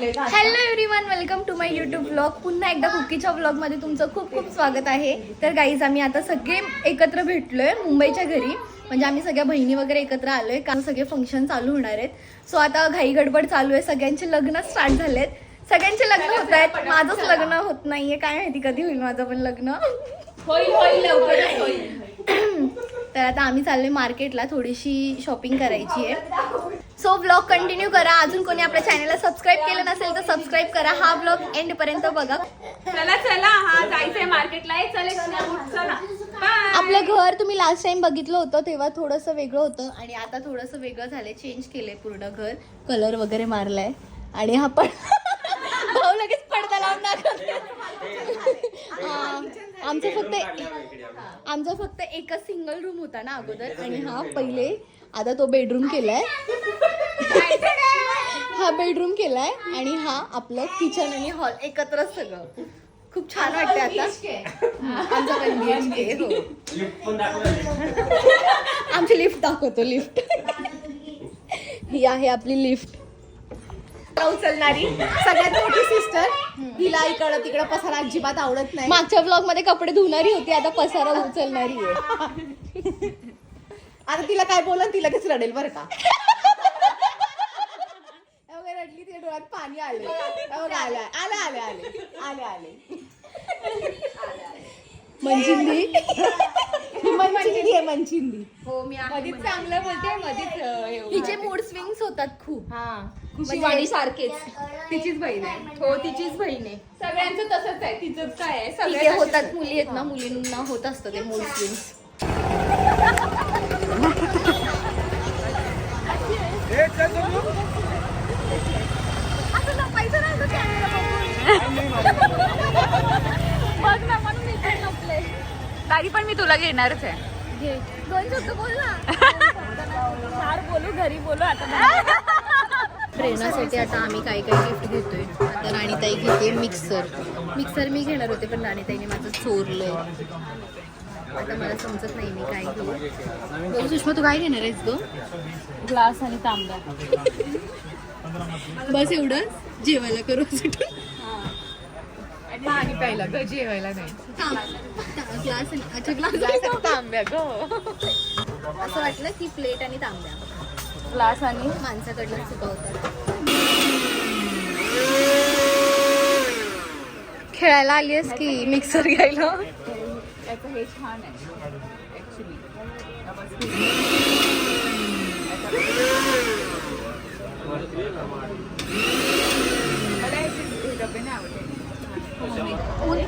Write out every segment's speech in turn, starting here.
Hello everyone, welcome to my YouTube blog. पुन्हा एकदा कुकीच्या ब्लॉगमध्ये तुमचं खूप खूप स्वागत आहे. तर गाईज, आम्ही आता सगळे एकत्र भेटलोय मुंबईच्या घरी. म्हणजे आम्ही सगळ्या बहिणी वगैरे एकत्र आलोय, कारण सगळे फंक्शन चालू होणार आहेत. सो आता घाई गडबड चालू आहे. सगळ्यांचे लग्न स्टार्ट झालेत, सगळ्यांचे लग्न होत आहेत. माझंच लग्न होत नाहीये, काय माहिती कधी होईल माझं पण लग्न. होईल लवकर होईल. तर आता आम्ही चाललोय मार्केटला, थोडीशी शॉपिंग करायची आहे. सो ब्लॉग कंटिन्यू करा. अजून कोणी आपल्या चॅनलला सबस्क्राईब केलं नसेल तर सबस्क्राईब करा. हा ब्लॉग एंड पर्यंत बघा. चला हा जायचंय मार्केटला. चला आपलं घर तुम्ही लास्ट टाइम बघितलं होतं तेव्हा थोडंसं वेगळं होतं आणि आता थोडंसं वेगळं झालंय. चेंज केलंय पूर्ण घर, कलर वगैरे मारलाय. आणि हा पण भाऊ लगेच पडदा लावून दाखवते. आमचा फक्त एकच सिंगल रूम होता ना अगोदर, आणि हा पहिले आता तो बेडरूम केलाय. हा बेडरूम केलाय आणि हा आपलं किचन आणि हॉल एकत्रच सगळं. खूप छान वाटतंय आता. आमचा पण BHK. हो, आमची लिफ्ट दाखवतो. लिफ्ट ही आहे आपली लिफ्ट. उचलणारी सगळ्यात मोठी सिस्टर. हिला इकडं तिकडं पसारा अजिबात आवडत नाही. मागच्या ब्लॉग मध्ये कपडे धुणारी होती, आता पसारा उचलणारी आहे. आता तिला काय बोलन ती लगेच रडेल बरं का. रडली, तिच्या डोळ्यात पाणी आले. आले मंजिंदी. मनचिंदी. हो, मी मधीच चांगलं बोलते, मधीच तिचे मूड स्विंग्स होतात खूप. खुशीवाणी सारखेच. तिचीच बहीण आहे. हो, तिचीच बहीण आहे. सगळ्यांचं तसंच आहे. तिचंच काय आहे, ठीक आहे, सगळे होतात. मुली आहेत ना, मुलींना होत असतं ते मूड स्विंग्स. असं लपायचं नाही कॅमेरा बघ ना, म्हणून मी पण लपले. दारी पण मी तुला घेणारच आहे. घे, दोन शब्द बोल ना. फार बोलू, घरी बोलू आता. प्रेरणासाठी आता आम्ही काही गिफ्ट घेतोय. आता राणीताई घेते मिक्सर मी घेणार होते, पण राणीताईने माझं चोरलंय. आता मला समजत नाही मी काय घेऊ. बोल सुषमा, तू काय घेणार आहेस गं? ग्लास आणि तांब्या. बस एवढंच, जेवायला करू. पाणी प्यायला ग, जेवायला नाही. ग्लास. अच्छा, ग्लास तांब्या ग. असं वाटलं की प्लेट आणि तांब्या. ग्लास आणि माणसाकडनं चुकवतात. खेळायला आली आहेस की मिक्सर घ्यायला? याचं हे छान आहे ऍक्च्युली. डब्बे नाही आवडते.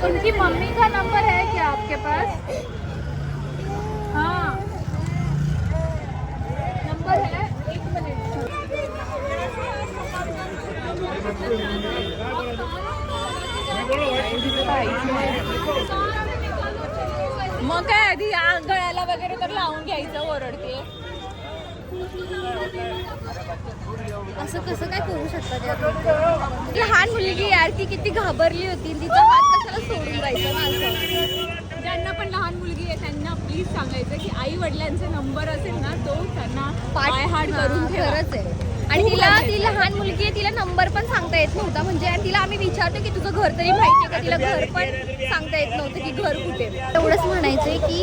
उनकी मम्मी का नंबर है क्या आपके पास? हाँ, नंबर है. 1 मिनट. मग काय आधी गळ्याला वगैरे तर लावून घ्यायचं. ओरडते असं कसं काय करू शकतात? लहान मुलगी यार, ती किती घाबरली होती. तिचा हात कशाला सोडून जायचं ना असं. ज्यांना पण लहान मुलगी आहे त्यांना प्लीज सांगायचं की आई वडिलांचा नंबर असेल ना, तो त्यांना पाय हाड करून ठेवा. खरंच आहे. आणि ती लहान मुलगी आहे, तिला नंबर पण सांगता येत नव्हता. म्हणजे आणि तिला आम्ही विचारतो की तुझं घर तरी माहितीये का, तिला घर पण सांगता येत नव्हतं की घर कुठे. एवढंच म्हणायचंय की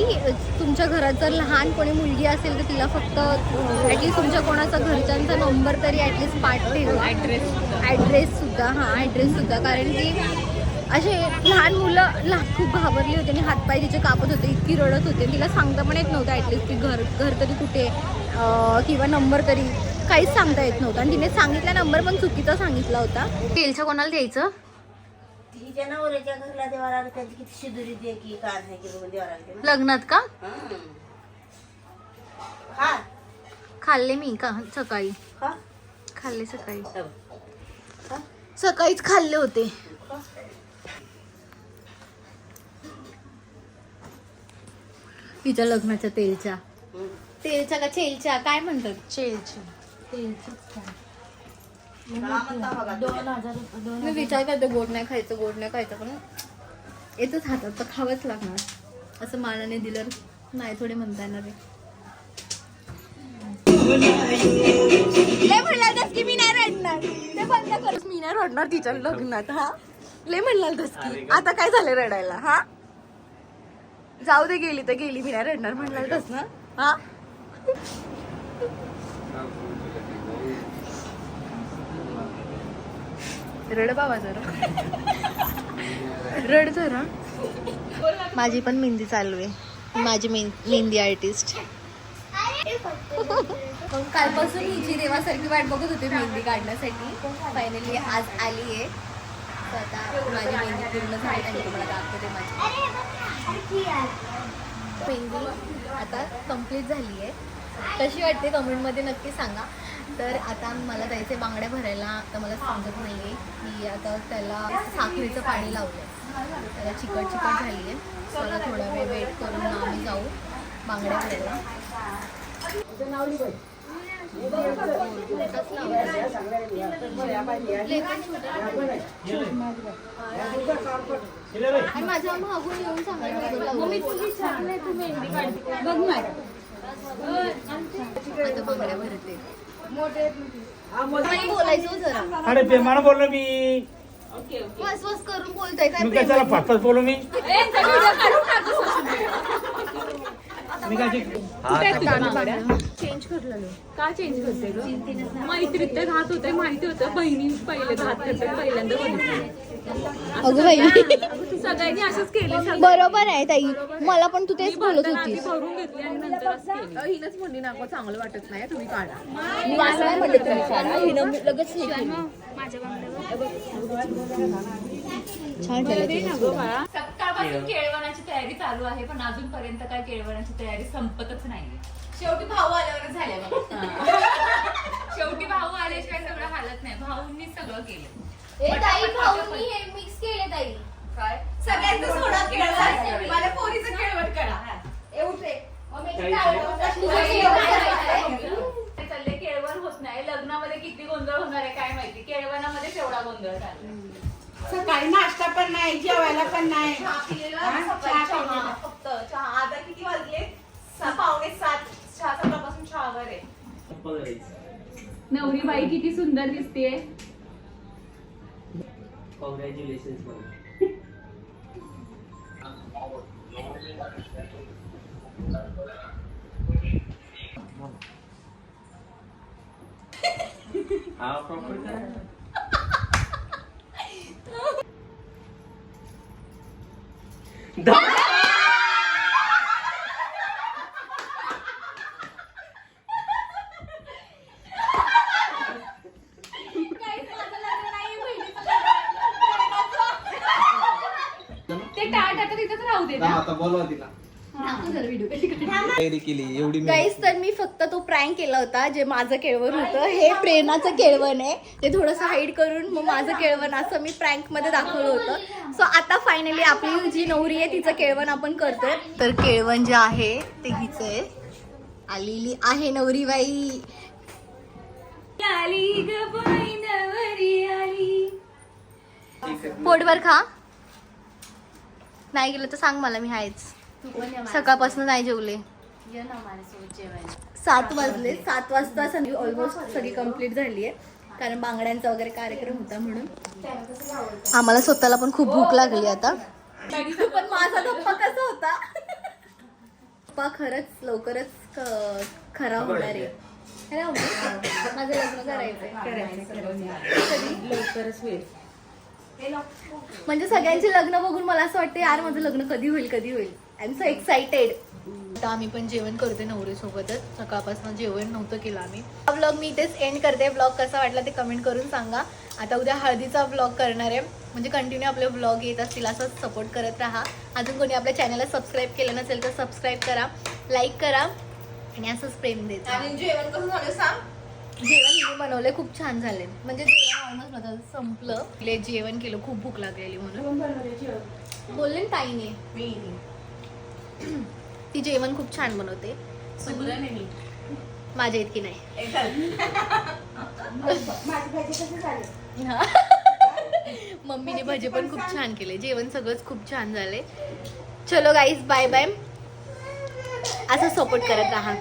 तुमच्या घरात जर लहान कोणी मुलगी असेल तर तिला फक्त ॲटलिस्ट तुमच्या कोणाचा घरच्यांचा नंबर तरी ॲटलिस्ट पाठ ठेवा. ॲड्रेस सुद्धा. कारण की असे लहान मुलं खूप घाबरली होती आणि हातपाय तिचे कापत होते, इतकी रडत होते. तिला सांगता पण येत नव्हतं ॲटलिस्ट की घर तरी कुठे किंवा नंबर तरी काहीच सांगता येत नव्हतं. आणि तिने सांगितला नंबर पण चुकीचा सांगितला होता. तेलच्या कोणाला द्यायचं? लग्नात का? खाल्ले मी का सकाळी? खाल्ले सकाळीच खाल्ले होते. तिच्या लग्नाच्या तेलच्या का चेलच्या काय म्हणतात? चेलच्या. मी विचार करते गोड नाही खायचं पण येतच हातात तर खावंच लागणार. असं मानाने दिलं नाही थोडे म्हणता येणार आहे. लय म्हणलास की मी नाही रडणार, ते बंद कर. मी नाही रडणार तिच्या लग्नात. हा लय म्हणलास की आता काय झालं रडायला? हा जाऊ दे, गेली तर गेली, मी नाही रडणार म्हणलास ना. हा रड बाबा जरा, रड जरा. माझी पण मेहंदी चालू आहे, माझी मेहंदी आर्टिस्ट. कालपासून हिची देवासारखी वाट बघत होते मेहंदी काढण्यासाठी. फायनली आज आली आहे. तर आता माझी मेहंदी पूर्ण झाली आणि तुम्हाला दाखवते माझी मेहंदी आता कम्प्लीट झाली आहे. कशी वाटते कमेंटमध्ये नक्की सांगा. तर आता मला जायचं आहे बांगड्या भरायला. तर मला समजत नाही आहे की आता त्याला साखरेचं पाणी लावलं आहे, त्याला चिकट झाली आहे. त्याला थोडा वेळ वेट करून आम्ही जाऊ बांगड्या भरायला. आणि माझ्या मागून येऊन सांगायचं आता बांगड्या भरते. बोलायचं जरा. अरे बेमान बोललो मी. बस बस करून बोलताय काय? मी काय त्याला फाटफाट बोलू मी मी काय चेंज करलेलो. का चेंज करते ग? मैत्रीत तर घात होते, माहिती होतं. बहिणी पहिले घात करते, पहिल्यांदा बघितलं. अगं बाई सगळ्यांनी असंच केले. बरोबर आहे ताई, मला पण तू तेच बोलत होतीस. भरून घेतली आणि नंतर असं केलं. हिनच म्हणली ना चांगलं वाटत नाही तुम्ही काढा. मी असं नाही म्हणलं तुम्ही काढा. हिनं लगेच हे केलं. छान झालं तिने सुद्धा. सकाळपासून केळवणाची तयारी चालू आहे, पण अजूनपर्यंत काय केळवणाची तयारी संपतच नाहीये. शेवटी भाऊ आल्यावरच झाल्या बघ. शेवटी भाऊ आल्याशिवाय सगळं हालत नाही. भाऊंनी सगळं केलं. ताई भाऊनी हे मिक्स केले ताई. काय सगळ्यांचं सोडा केळवण, माझ्या पोरीचं केळवण करा. चालले केळवण होत नाही. लग्नामध्ये किती गोंधळ होणार आहे काय माहिती. केळवणामध्ये एवढा गोंधळ झाला. सकाळी नाश्ता पण नाही, जेवायला पण नाही. फक्त चहा. आता किती वाजले? 6:45. चहा सकाळपासून चहावर आहे. नवरी बाई किती सुंदर दिसतेय. कॉंग्रॅच्युलेशन्स. हा प्रॉपर ते टाट आता तिथंच राहू दे ना. आता बोलवा तिला. तयारी केली एवढी गाईस, तर मी फक्त तो प्रँक केला होता. जे माझं केळवण होतं हे प्रेरणाचं केळवण आहे. ते थोडंसं हाईड करून मग माझं केळवण असं मी प्रँक मध्ये दाखवलं होतं. सो आता फायनली आपली जी नवरी आहे तिचं केळवण आपण करतोय. तर केळवण जे आहे ते हिचं आहे. आलेली आहे नवरी बाई. आली ग बाई नवरी आली. पोटभर खा. नाही गेलं तर सांग मला, मी आहेच. सकाळपासून नाही जेवले. 7 वाजले. 7 वाजता संधी ऑलमोस्ट सगळी कंप्लीट झाली आहे, कारण बांगड्यांचा वगैरे कार्यक्रम होता म्हणून. आम्हाला स्वतःला पण खूप भूक लागली आता. पण माझा धप्पा कसा होता? धप्पा खरंच लवकरच खरा होणार आहे. है ना मम्मी? माझं लग्न करायचंय. लवकरच होईल. म्हणजे सगळ्यांचे लग्न बघून मला असं वाटतं यार माझं लग्न कधी होईल कधी होईल. I am so excited. आता आम्ही पण जेवण करतोय नवरीसोबतच. सकाळपासून जेवण नव्हतं केलं आम्ही. हा ब्लॉग मी इथेच एंड करते. ब्लॉग कसा वाटला ते कमेंट करून सांगा. आता उद्या हळदीचा ब्लॉग करणार आहे. म्हणजे कंटिन्यू आपले ब्लॉग येत असतील असंच सपोर्ट करत राहा. अजून कोणी आपल्या चॅनलला सबस्क्राईब केलं नसेल तर सबस्क्राईब करा, लाईक करा आणि असंच प्रेम देत. आणि जेवण कसं झालं सांग. जेवण मी बनवले खूप छान झाले. म्हणजे जेवण ऑलमोस्ट माझं संपलं. जेवण केलं, खूप भूक लागलेली म्हणून बोलले ना ताईने. ती जेवण खूप छान बनवते. माझ्या इतकी नाही. मम्मीने भजे पण खूप छान केले. जेवण सगळंच खूप छान झाले. चलो गाईज, बाय बाय. असं सपोर्ट करत राहा.